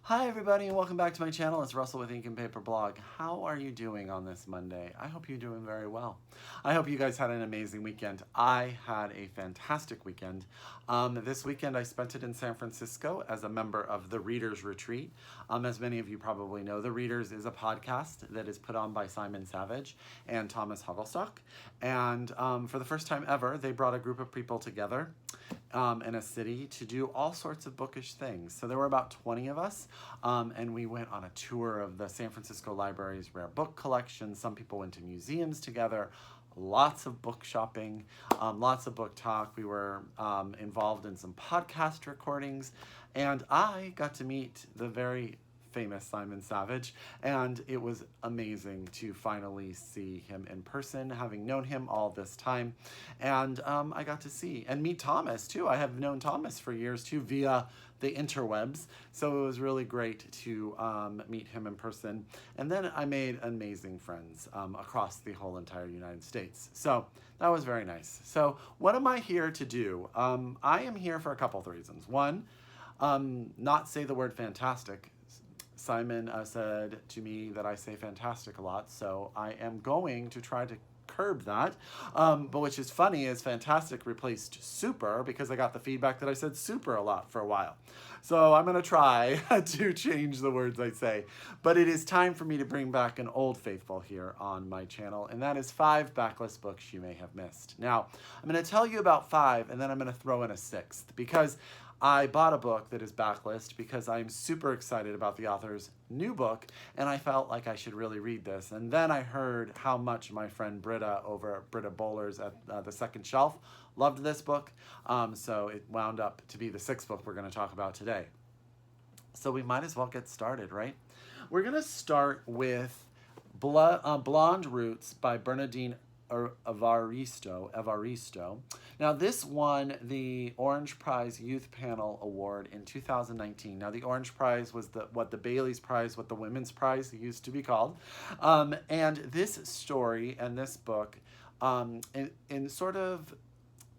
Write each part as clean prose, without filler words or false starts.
Hi everybody and welcome back to my channel. It's Russell with Ink and Paper Blog. How are you doing on this Monday? I hope you're doing very well. I hope you guys had an amazing weekend. I had a fantastic weekend. This weekend I spent it in San Francisco as a member of the Readers Retreat. As many of you probably know, The Readers is a podcast that is put on by Simon Savage and Thomas Huddlestock. And for the first time ever, they brought a group of people together in a city to do all sorts of bookish things. So there were about 20 of us, and we went on a tour of the San Francisco Library's rare book collection. Some people went to museums together, lots of book shopping, lots of book talk. We were involved in some podcast recordings, and I got to meet the very famous Simon Savage, and it was amazing to finally see him in person, having known him all this time. And I got to see and meet Thomas too. I have known Thomas for years too via the interwebs, so it was really great to meet him in person. And then I made amazing friends across the whole entire United States. So that was very nice. So what am I here to do? I am here for a couple of reasons. One, not say the word fantastic. Simon said to me that I say fantastic a lot, so I am going to try to curb that. But which is funny is fantastic replaced super because I got the feedback that I said super a lot for a while. So I'm going to try to change the words I say. But it is time for me to bring back an old faithful here on my channel, and that is 5 backlist books you may have missed. Now, I'm going to tell you about 5, and then I'm going to throw in a 6th because I bought a book that is backlist because I'm super excited about the author's new book, and I felt like I should really read this. And then I heard how much my friend Britta over at Britta Bowlers at The Second Shelf loved this book, so it wound up to be the 6th book we're going to talk about today. So we might as well get started, right? We're going to start with Blonde Roots by Bernardine Evaristo. Now this won the Orange Prize Youth Panel Award in 2019. Now the Orange Prize was what the Bailey's Prize, what the Women's Prize used to be called. And this story and this book in sort of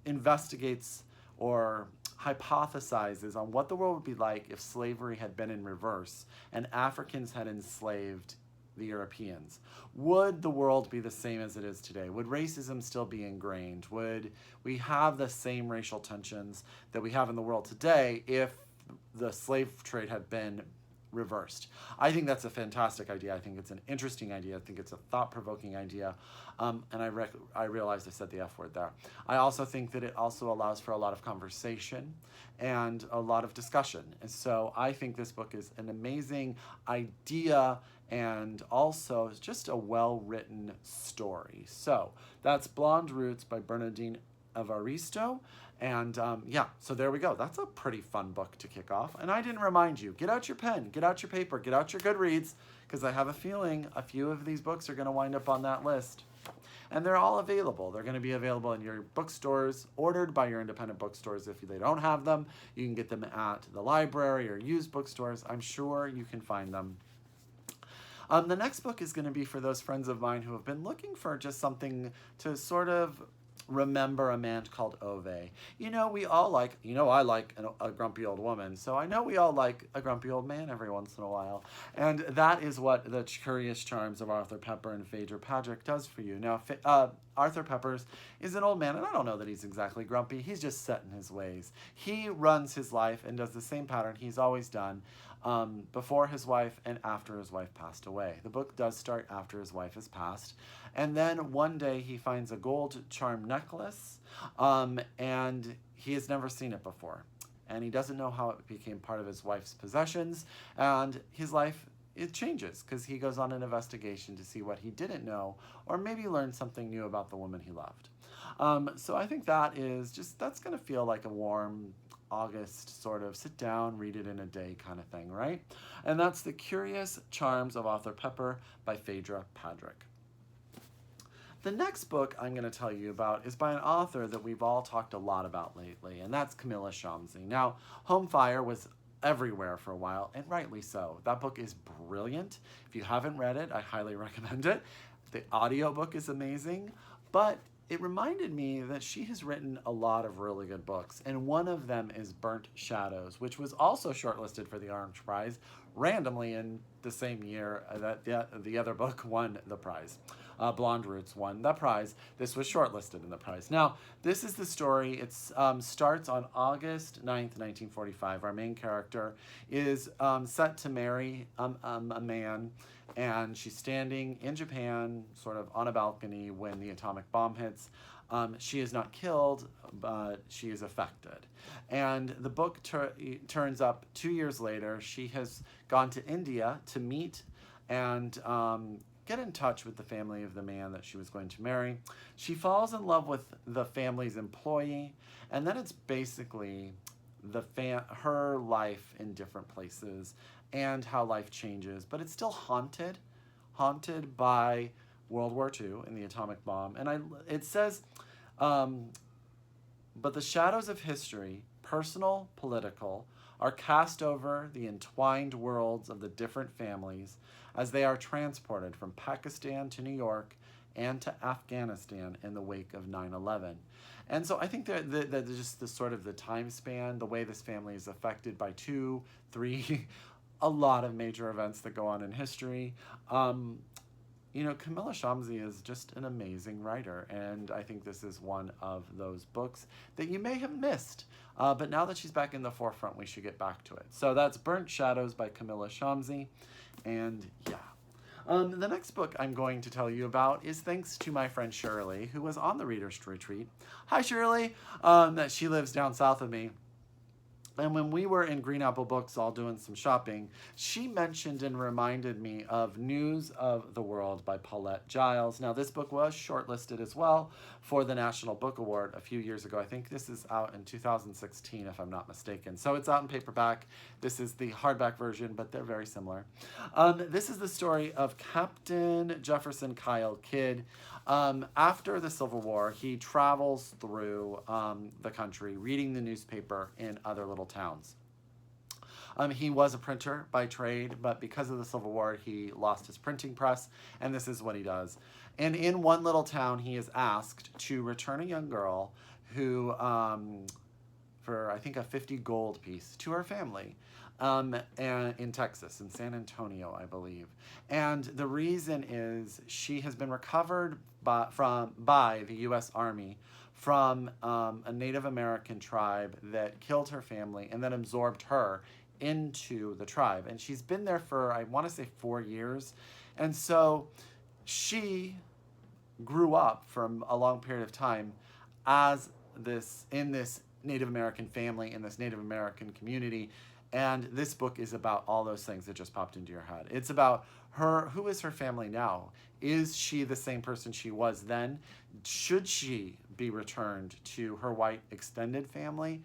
investigates or hypothesizes on what the world would be like if slavery had been in reverse and Africans had enslaved the Europeans. Would the world be the same as it is today? Would racism still be ingrained? Would we have the same racial tensions that we have in the world today if the slave trade had been reversed? I think that's a fantastic idea. I think it's an interesting idea. I think it's a thought-provoking idea. And I realized I said the F word there. I also think that it also allows for a lot of conversation and a lot of discussion. And so I think this book is an amazing idea and also just a well-written story. So that's Blonde Roots by Bernardine Evaristo. And yeah, so there we go. That's a pretty fun book to kick off. And I didn't remind you, get out your pen, get out your paper, get out your Goodreads, because I have a feeling a few of these books are going to wind up on that list. And they're all available. They're going to be available in your bookstores, ordered by your independent bookstores. If they don't have them, you can get them at the library or used bookstores. I'm sure you can find them. The next book is going to be for those friends of mine who have been looking for just something to sort of remember a man called Ove. You know, we all like, I like a grumpy old woman, so I know we all like a grumpy old man every once in a while. And that is what the Curious Charms of Arthur Pepper and Phaedra Patrick does for you. Now, Arthur Peppers is an old man, and I don't know that he's exactly grumpy. He's just set in his ways. He runs his life and does the same pattern he's always done before his wife and after his wife passed away. The book does start after his wife has passed. And then one day he finds a gold charm necklace, and he has never seen it before. And he doesn't know how it became part of his wife's possessions, and his life, it changes because he goes on an investigation to see what he didn't know, or maybe learn something new about the woman he loved. So I think that is that's going to feel like a warm August sort of sit down, read it in a day kind of thing, right? And that's The Curious Charms of Arthur Pepper by Phaedra Patrick. The next book I'm going to tell you about is by an author that we've all talked a lot about lately, and that's Kamila Shamsie. Now, Home Fire was everywhere for a while, and rightly so. That book is brilliant. If you haven't read it, I highly recommend it. The audiobook is amazing, but it reminded me that she has written a lot of really good books, and one of them is Burnt Shadows, which was also shortlisted for the Orange Prize randomly in the same year that the other book won the prize. Blonde Roots won the prize. This was shortlisted in the prize. Now, this is the story. It starts on August 9th, 1945. Our main character is set to marry a man, and she's standing in Japan, sort of on a balcony, when the atomic bomb hits. She is not killed, but she is affected. And the book turns up 2 years later. She has gone to India to meet and get in touch with the family of the man that she was going to marry. She falls in love with the family's employee, and then it's basically her life in different places and how life changes, but it's still haunted by World War II and the atomic bomb. And it says, but the shadows of history, personal, political, are cast over the entwined worlds of the different families as they are transported from Pakistan to New York and to Afghanistan in the wake of 9/11. And so I think that just the sort of the time span, the way this family is affected by 2, 3, a lot of major events that go on in history. Kamila Shamsie is just an amazing writer, and I think this is one of those books that you may have missed. But now that she's back in the forefront, we should get back to it. So that's Burnt Shadows by Kamila Shamsie, and yeah. The next book I'm going to tell you about is thanks to my friend Shirley, who was on the Reader's Retreat. Hi, Shirley. She lives down south of me. And when we were in Green Apple Books all doing some shopping, she mentioned and reminded me of News of the World by Paulette Jiles. Now, this book was shortlisted as well for the National Book Award a few years ago. I think this is out in 2016, if I'm not mistaken. So it's out in paperback. This is the hardback version, but they're very similar. This is the story of Captain Jefferson Kyle Kidd. After the Civil War, he travels through the country reading the newspaper in other little towns. He was a printer by trade, but because of the Civil War, he lost his printing press, and this is what he does. And in one little town, he is asked to return a young girl who, for I think a 50 gold piece, to her family. And in Texas, in San Antonio, I believe. And the reason is she has been recovered by the U.S. Army from a Native American tribe that killed her family and then absorbed her into the tribe. And she's been there for, I want to say, 4 years. And so she grew up from a long period of time in this Native American family, in this Native American community. And this book is about all those things that just popped into your head. It's about who is her family now? Is she the same person she was then? Should she be returned to her white extended family?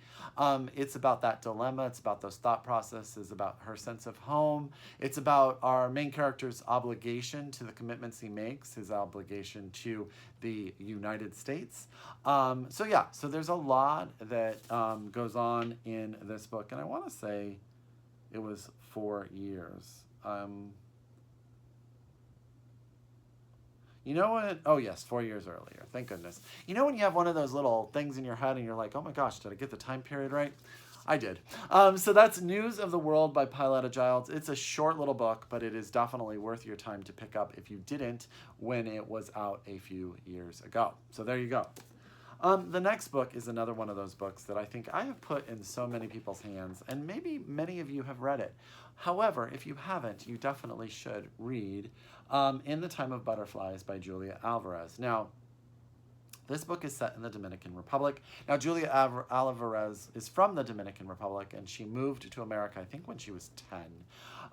It's about that dilemma. It's about those thought processes, about her sense of home. It's about our main character's obligation to the commitments he makes, his obligation to the United States. So there's a lot that goes on in this book. And I want to say it was 4 years. You know what? Oh, yes, 4 years earlier. Thank goodness. You know when you have one of those little things in your head and you're like, oh my gosh, did I get the time period right? I did. So that's News of the World by Paulette Jiles. It's a short little book, but it is definitely worth your time to pick up if you didn't when it was out a few years ago. So there you go. The next book is another one of those books that I think I have put in so many people's hands, and maybe many of you have read it. However, if you haven't, you definitely should read In the Time of Butterflies by Julia Alvarez. Now, this book is set in the Dominican Republic. Now, Julia Alvarez is from the Dominican Republic, and she moved to America, I think, when she was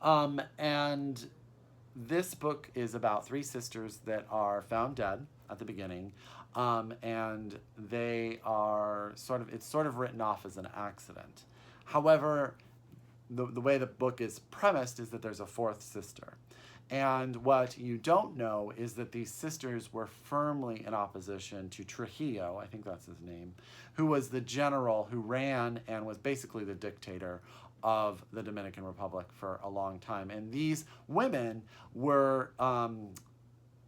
10. And this book is about 3 sisters that are found dead at the beginning, and they are it's sort of written off as an accident. However, the way the book is premised is that there's a 4th sister. And what you don't know is that these sisters were firmly in opposition to Trujillo, I think that's his name, who was the general who ran and was basically the dictator of the Dominican Republic for a long time. And these women were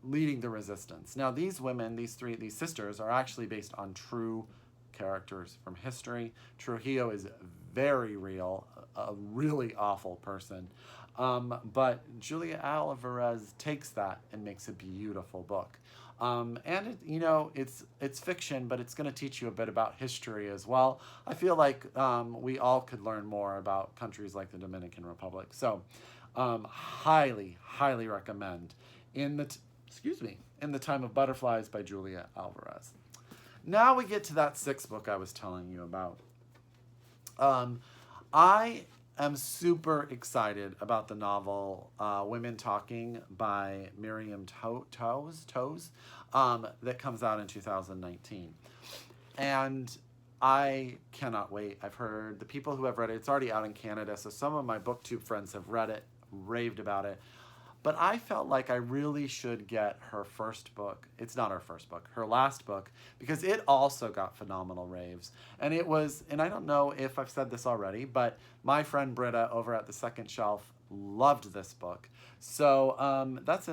leading the resistance. Now, these women, these sisters, are actually based on true characters from history. Trujillo is very real, a really awful person. But Julia Alvarez takes that and makes a beautiful book. And it, you know, it's fiction, but it's going to teach you a bit about history as well. I feel like we all could learn more about countries like the Dominican Republic. So, highly, highly recommend In the Time of Butterflies by Julia Alvarez. Now we get to that sixth book I was telling you about. I am super excited about the novel Women Talking by Miriam Toews that comes out in 2019. And I cannot wait. I've heard the people who have read it, it's already out in Canada, so some of my BookTube friends have read it, raved about it. But I felt like I really should get her first book. It's not her first book, her last book, because it also got phenomenal raves. And it was, and I don't know if I've said this already, but my friend Britta over at The Second Shelf loved this book. So that's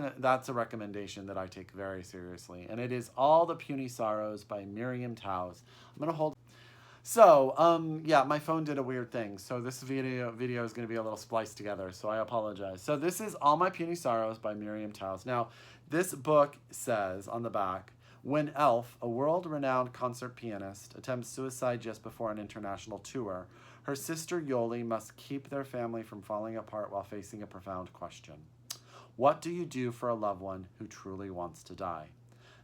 a recommendation that I take very seriously. And it is All the Puny Sorrows by Miriam Toews. I'm going to hold... So, yeah, my phone did a weird thing. So this video is going to be a little spliced together, so I apologize. So this is All My Puny Sorrows by Miriam Toews. Now, this book says on the back, when Elf, a world-renowned concert pianist, attempts suicide just before an international tour, her sister Yoli must keep their family from falling apart while facing a profound question. What do you do for a loved one who truly wants to die?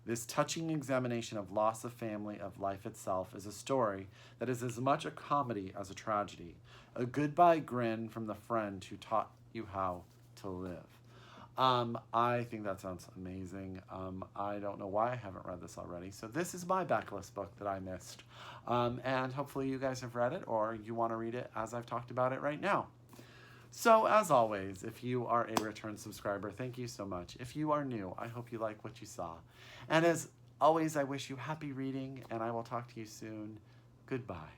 This touching examination of loss of family, of life itself, is a story that is as much a comedy as a tragedy. A goodbye grin from the friend who taught you how to live. I think that sounds amazing. I don't know why I haven't read this already. So this is my backlist book that I missed. And hopefully you guys have read it or you want to read it as I've talked about it right now. So, as always, if you are a return subscriber, thank you so much. If you are new, I hope you like what you saw. And as always, I wish you happy reading, and I will talk to you soon. Goodbye.